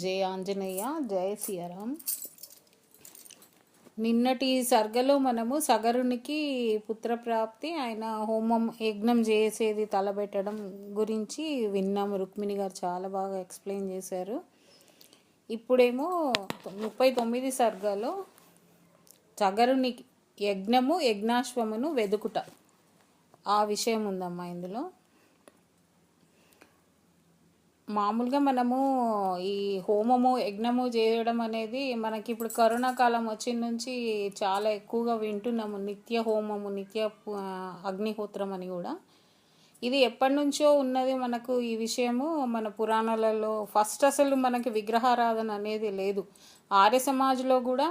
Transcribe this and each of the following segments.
జై ఆంజనేయ, జయ శ్రీరామ్. నిన్నటి సర్గలో మనము సగరునికి పుత్రప్రాప్తి, ఆయన హోమం యజ్ఞం చేసేది తలబెట్టడం గురించి విన్నాము. రుక్మిణి గారు చాలా బాగా ఎక్స్ప్లెయిన్ చేశారు. ఇప్పుడేమో 39 సర్గలో సగరునికి యజ్ఞము యజ్ఞాశ్వమును వెదుకుట ఆ విషయం ఉందమ్మా. ఇందులో మామూలుగా మనము ఈ హోమము యజ్ఞము చేయడం అనేది మనకి ఇప్పుడు కరోనా కాలం వచ్చిన నుంచి చాలా ఎక్కువగా వింటున్నాము. నిత్య హోమము, నిత్య అగ్నిహోత్రం అని కూడా. ఇది ఎప్పటి నుంచో ఉన్నది మనకు ఈ విషయము. మన పురాణాలలో ఫస్ట్ అసలు మనకి విగ్రహారాధన అనేది లేదు. ఆర్య సమాజ్లో కూడా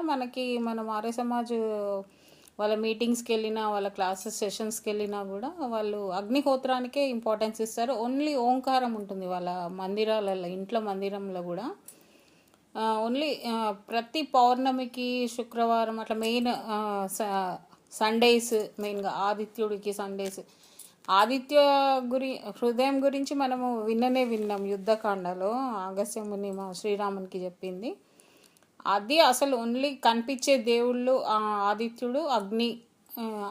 మనం ఆర్య సమాజ్ వాళ్ళ మీటింగ్స్కి వెళ్ళినా, వాళ్ళ క్లాసెస్ సెషన్స్కి వెళ్ళినా కూడా వాళ్ళు అగ్నిహోత్రానికే ఇంపార్టెన్స్ ఇస్తారు. ఓన్లీ ఓంకారం ఉంటుంది వాళ్ళ మందిరాలలో, ఇంట్లో మందిరంలో కూడా. ఓన్లీ ప్రతి పౌర్ణమికి, శుక్రవారం అట్లా మెయిన్ సండేస్, మెయిన్గా ఆదిత్యుడికి సండేస్. ఆదిత్య హృదయం గురించి మనము విన్నాం యుద్ధకాండలో. అగస్త్యముని శ్రీరామునికి చెప్పింది అది. అసలు ఓన్లీ కనిపించే దేవుళ్ళు ఆదిత్యుడు, అగ్ని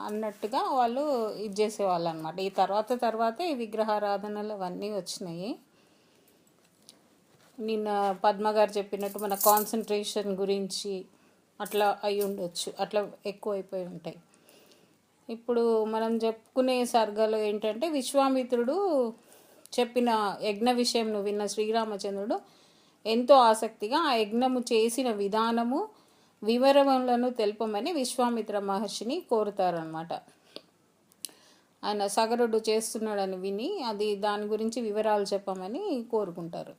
అన్నట్టుగా వాళ్ళు ఇది చేసేవాళ్ళు అనమాట. ఈ తర్వాత ఈ విగ్రహారాధనలు అవన్నీ వచ్చినాయి. నిన్న పద్మ గారు చెప్పినట్టు మన కాన్సన్ట్రేషన్ గురించి అట్లా అయి ఉండొచ్చు, అట్లా ఎక్కువైపోయి ఉంటాయి. ఇప్పుడు మనం చెప్పుకునే సర్గలో ఏంటంటే, విశ్వామిత్రుడు చెప్పిన యజ్ఞ విషయం విన్న శ్రీరామచంద్రుడు ఎంతో ఆసక్తిగా ఆ యజ్ఞము చేసిన విధానము, వివరములను తెలుపమని విశ్వామిత్ర మహర్షిని కోరుతారనమాట. ఆయన సగరుడు చేస్తున్నాడని విని దాని గురించి వివరాలు చెప్పమని కోరుకుంటారు.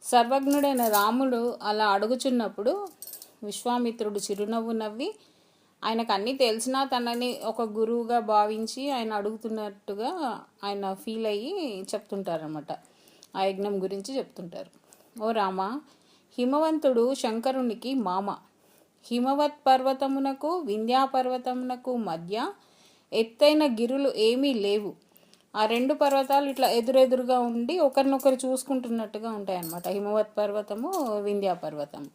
సర్వజ్ఞుడైన రాముడు అలా అడుగుచున్నప్పుడు విశ్వామిత్రుడు చిరునవ్వు నవ్వి, ఆయనకు అన్నీ తెలిసినా తనని ఒక గురువుగా భావించి ఆయన అడుగుతున్నట్టుగా ఆయన ఫీల్ అయ్యి చెప్తుంటారనమాట. ఆ యజ్ఞం గురించి చెప్తుంటారు. ఓ రామ, హిమవంతుడు శంకరునికి మామ. హిమవత్ పర్వతమునకు వింధ్యా పర్వతమునకు మధ్య ఎత్తైన గిరులు ఏమీ లేవు. ఆ రెండు పర్వతాలు ఇట్లా ఎదురెదురుగా ఉండి ఒకరినొకరు చూసుకుంటున్నట్టుగా ఉంటాయన్నమాట. హిమవత్ పర్వతము, వింధ్యా పర్వతము.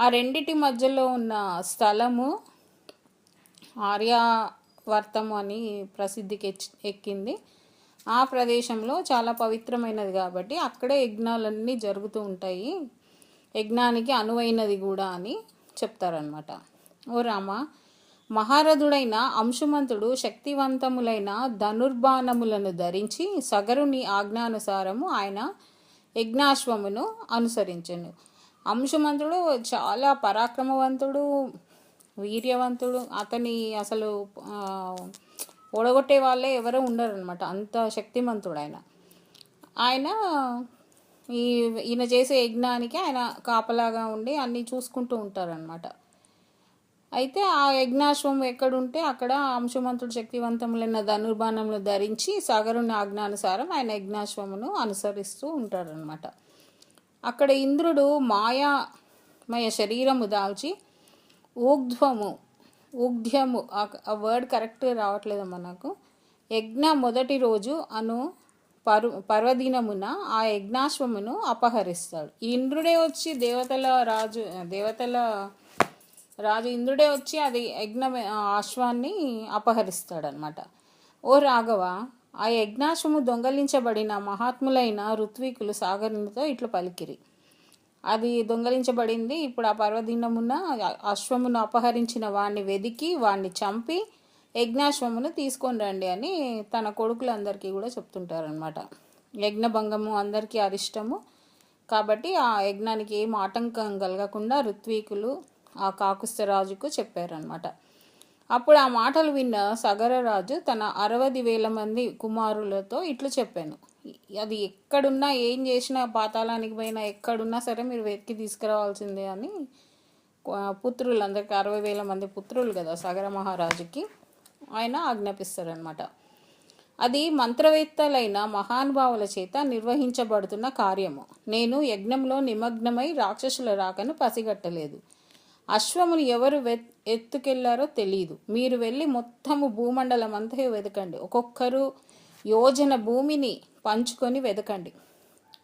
ఆ రెండిటి మధ్యలో ఉన్న స్థలము ఆర్యావర్తము అని ప్రసిద్ధికి ఎక్కింది. ఆ ప్రదేశంలో చాలా పవిత్రమైనది కాబట్టి అక్కడే యజ్ఞాలన్నీ జరుగుతూ ఉంటాయి. యజ్ఞానికి అనువైనది కూడా అని చెప్తారనమాట. ఓ రామ, మహారథుడైన అంశుమంతుడు శక్తివంతములైన ధనుర్బాణములను ధరించి సగరుని ఆజ్ఞానుసారము ఆయన యజ్ఞాశ్వమును అనుసరించెను. అంశుమంతుడు చాలా పరాక్రమవంతుడు, వీర్యవంతుడు. అతని అసలు ఓడగొట్టే వాళ్ళే ఎవరో ఉండరు అనమాట, అంత శక్తిమంతుడు ఆయన. ఈయన చేసే యజ్ఞానికి ఆయన కాపలాగా ఉండి అన్నీ చూసుకుంటూ ఉంటారనమాట. అయితే ఆ యజ్ఞాశ్వం ఎక్కడుంటే అక్కడ అంశుమంతుడు శక్తివంతములైన ధనుర్బాణములు ధరించి సగరుని ఆజ్ఞానుసారం ఆయన యజ్ఞాశ్వమును అనుసరిస్తూ ఉంటారనమాట. అక్కడ ఇంద్రుడు మాయామయ శరీరము దాల్చి ఊగ్ధ్యము ఆ వర్డ్ కరెక్ట్ రావట్లేదమ్మా నాకు. యజ్ఞ మొదటి రోజు పర్వదినమున ఆ యజ్ఞాశ్వమును అపహరిస్తాడు. ఇంద్రుడే వచ్చి దేవతల రాజు ఇంద్రుడే వచ్చి అది అశ్వాన్ని అపహరిస్తాడనమాట. ఓ రాఘవ, ఆ యజ్ఞాశ్వము దొంగలించబడిన మహాత్ములైన ఋత్వికులు సాగరునితో ఇట్లు పలికిరి. అది దొంగలించబడింది. ఇప్పుడు ఆ పర్వదినమున అశ్వమును అపహరించిన వాడిని వెదికి వాడిని చంపి యజ్ఞాశ్వమును తీసుకొని రండి అని తన కొడుకులందరికీ కూడా చెప్తుంటారనమాట. యజ్ఞభంగము అందరికీ అరిష్టము కాబట్టి ఆ యజ్ఞానికి ఏం ఆటంకం కలగకుండా ఋత్వికులు ఆ కాకుస్థరాజుకు చెప్పారనమాట. అప్పుడు ఆ మాటలు విన్న సగరరాజు తన 60,000 మంది కుమారులతో ఇట్లు చెప్పాను, అది ఎక్కడున్నా, ఏం చేసినా, పాతాళానికి పోయినా ఎక్కడున్నా సరే మీరు వెతికి తీసుకురావాల్సిందే అని పుత్రులందరికీ 60,000 మంది పుత్రులు కదా సగర మహారాజుకి ఆయన ఆజ్ఞాపిస్తారనమాట. అది మంత్రవేత్తలైన మహానుభావుల చేత నిర్వహించబడుతున్న కార్యము. నేను యజ్ఞంలో నిమగ్నమై రాక్షసుల రాకను పసిగట్టలేదు. అశ్వమును ఎవరు ఎత్తుకెళ్లారో తెలియదు. మీరు వెళ్ళి మొత్తము భూమండలం అంతా వెతకండి. ఒక్కొక్కరు యోజన భూమిని పంచుకొని వెతకండి.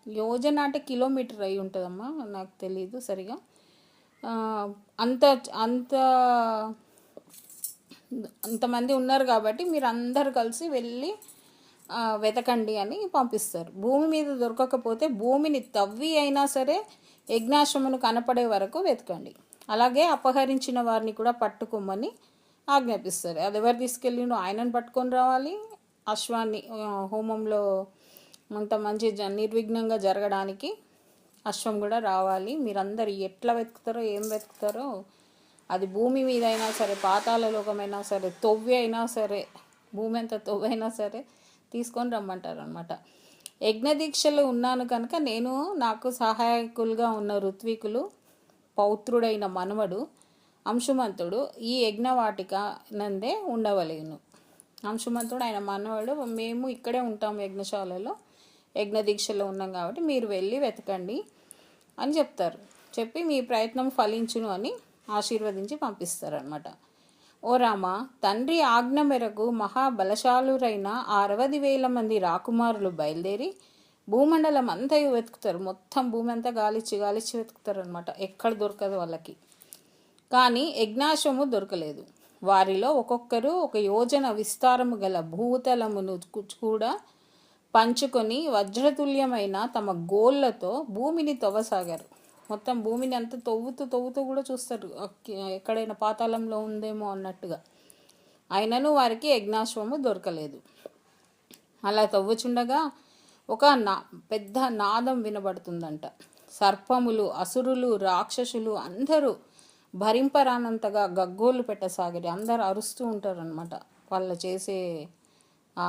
యోజన అంటే కిలోమీటర్ అయి ఉంటుందమ్మా, నాకు తెలీదు సరిగా. ఆ, అంత అంత అంతమంది ఉన్నారు కాబట్టి మీరు అందరు కలిసి వెళ్ళి వెతకండి అని పంపిస్తారు. భూమి మీద దొరకకపోతే భూమిని తవ్వి అయినా సరే యజ్ఞాశ్వమును కనపడే వరకు వెతకండి. అలాగే అపహరించిన వారిని కూడా పట్టుకోమని ఆజ్ఞాపిస్తారు. అది ఎవరు తీసుకెళ్ళినో ఆయనను పట్టుకొని రావాలి. అశ్వాన్ని హోమంలో అంత మంచి నిర్విఘ్నంగా జరగడానికి అశ్వం కూడా రావాలి. మీరందరూ ఎట్లా వెతుకుతారో ఏం వెతుకుతారో, అది భూమి మీద అయినా సరే, పాతాళ లోకమైనా సరే, తొవ్వి అయినా సరే, భూమి అంతా తొవ్వి అయినా సరే తీసుకొని రమ్మంటారు అనమాట. యజ్ఞదీక్షలు ఉన్నాను కనుక నేను, నాకు సహాయకులుగా ఉన్న ఋత్వికులు, పౌత్రుడైన మనవడు అంశుమంతుడు ఈ యజ్ఞవాటిక నందే ఉండవలేను. అంశుమంతుడు ఆయన మనవడు, మేము ఇక్కడే ఉంటాము యజ్ఞశాలలో, యజ్ఞదీక్షలో ఉన్నాం కాబట్టి మీరు వెళ్ళి వెతకండి అని చెప్తారు. చెప్పి మీ ప్రయత్నం ఫలించును అని ఆశీర్వదించి పంపిస్తారనమాట. ఓ రామ, తండ్రి ఆజ్ఞ మేరకు మహాబలశాలురైన 60,000 మంది రాకుమారులు బయలుదేరి భూమండలం అంతా వెతుకుతారు. మొత్తం భూమి అంతా గాలిచ్చి వెతుకుతారు అనమాట, ఎక్కడ దొరకదు వాళ్ళకి. కానీ యజ్ఞాశ్వము దొరకలేదు. వారిలో ఒక్కొక్కరు 1 యోజన విస్తారము గల భూతలమును కూడా పంచుకొని వజ్రతుల్యమైన తమ గోళ్లతో భూమిని తవ్వసాగారు. మొత్తం భూమిని అంతా తవ్వుతూ కూడా చూస్తారు, ఎక్కడైనా పాతాళంలో ఉందేమో అన్నట్టుగా. అయినను వారికి యజ్ఞాశ్వము దొరకలేదు. అలా తవ్వుచుండగా ఒక పెద్ద నాదం వినబడుతుందంట. సర్పములు, అసురులు, రాక్షసులు అందరూ భరింపరానంతగా గగ్గోలు పెట్టసాగిరి. అందరూ అరుస్తూ ఉంటారనమాట వాళ్ళు చేసే ఆ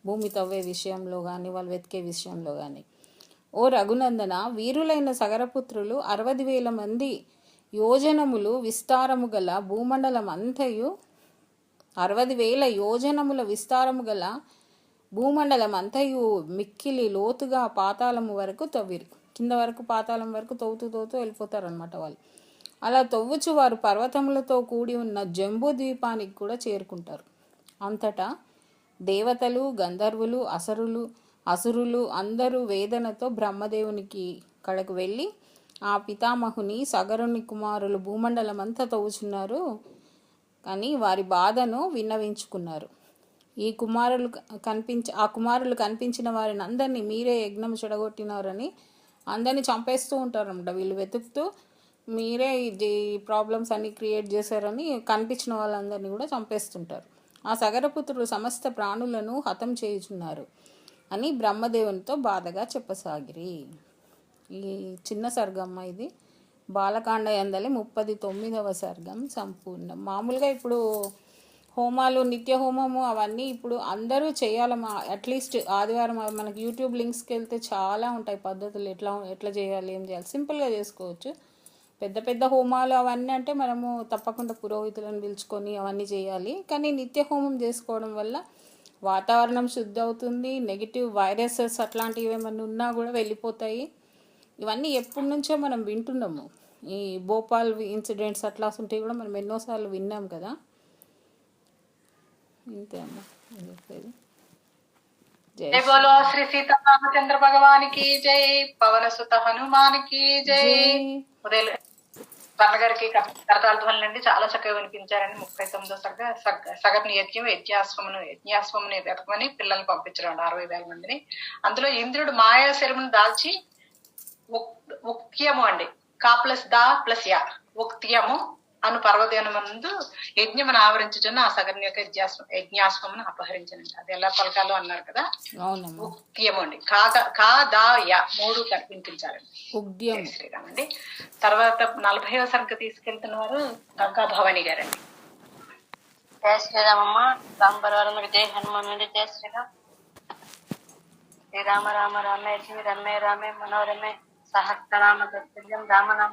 భూమి తవ్వే విషయంలో కానీ, వాళ్ళు వెతికే విషయంలో కానీ. ఓ రఘునందన, వీరులైన సగరపుత్రులు 60,000 మంది యోజనములు విస్తారము గల భూమండలం అంతయు 60,000 యోజనముల విస్తారము గల భూమండలం అంతయు మిక్కిలి లోతుగా పాతాళము వరకు తవ్విరి. కింద వరకు, పాతాళం వరకు తవ్వుతూ వెళ్ళిపోతారనమాట వాళ్ళు. అలా తవ్వుచు వారు పర్వతములతో కూడి ఉన్న జంబూ ద్వీపానికి కూడా చేరుకుంటారు. అంతటా దేవతలు, గంధర్వులు, అసురులు అందరూ వేదనతో బ్రహ్మదేవునికి కడకు వెళ్ళి, ఆ పితామహుని సగరుని కుమారులు భూమండలం అంతా తవ్వుచున్నారు కానీ వారి బాధను విన్నవించుకున్నారు. ఆ కుమారులు కనిపించిన వారిని అందరినీ మీరే యజ్ఞం చెడగొట్టినారని అందరినీ చంపేస్తూ ఉంటారన్నమాట. వీళ్ళు వెతుకుతూ మీరే ఈ ప్రాబ్లమ్స్ అన్నీ క్రియేట్ చేశారని కనిపించిన వాళ్ళందరినీ కూడా చంపేస్తుంటారు. ఆ సగరపుత్రులు సమస్త ప్రాణులను హతం చేయుచున్నారు అని బ్రహ్మదేవునితో బాధగా చెప్పసాగిరి. ఈ చిన్న సర్గమ్మ ఇది. బాలకాండ యందలి 39వ సర్గం సంపూర్ణం. మామూలుగా ఇప్పుడు హోమాలు, నిత్య హోమము అవన్నీ ఇప్పుడు అందరూ చేయాలమ్మా. అట్లీస్ట్ ఆదివారం మనకి యూట్యూబ్ లింక్స్కి వెళ్తే చాలా ఉంటాయి పద్ధతులు, ఎట్లా చేయాలి, ఏం చేయాలి. సింపుల్గా చేసుకోవచ్చు. పెద్ద పెద్ద హోమాలు అవన్నీ అంటే మనము తప్పకుండా పురోహితులను పిలుచుకొని అవన్నీ చేయాలి. కానీ నిత్య హోమం చేసుకోవడం వల్ల వాతావరణం శుద్ధి అవుతుంది. నెగిటివ్ వైరసెస్ అట్లాంటివి ఏమైనా ఉన్నా కూడా వెళ్ళిపోతాయి. ఇవన్నీ ఎప్పటి నుంచో మనం వింటున్నాము. ఈ భోపాల్ ఇన్సిడెంట్స్ అట్లా ఉంటే కూడా మనం ఎన్నోసార్లు విన్నాం కదా. ఇంతే అమ్మా చెప్పేది. జై బోలో శ్రీ సీతారామచంద్ర భగవానికి జై, పవన సుత హనుమానికి జై. ఉదయం వర్ణగారికి కరతాళ ధ్వనులండి చాలా చక్కగా వినిపించారండి. 39వ సగటు యజ్ఞాశ్వమును వెతకమని పిల్లల్ని పంపించడం 60,000 మందిని. అందులో ఇంద్రుడు మాయా శరమును దాల్చి ఉక్త్యము అండి, కా ప్లస్ దా ప్లస్ యా, ఉక్త్యము అను పర్వదేనమందు యజ్ఞమును ఆవరించుచున్న ఆ సగర్ని యొక్క యజ్ఞాశ్వమును అపహరించనండి. అది ఎలా పలకాలో అన్నారు కదా. ఉక్త్యము అండి, కా దా యా 3 వినిపించారండి. శ్రీరామ్ అండి. తర్వాత 40వ సర్గ తీసుకెళ్తున్న వారు గంగా భవాని గారండి. జయ శ్రీరామమ్మ. రాంబరవరం జై హనుమాన్. జయ శ్రీరామ్. శ్రీరామ రామ రామే రమే రామే మనోరమే సహస్రనామ రామనామ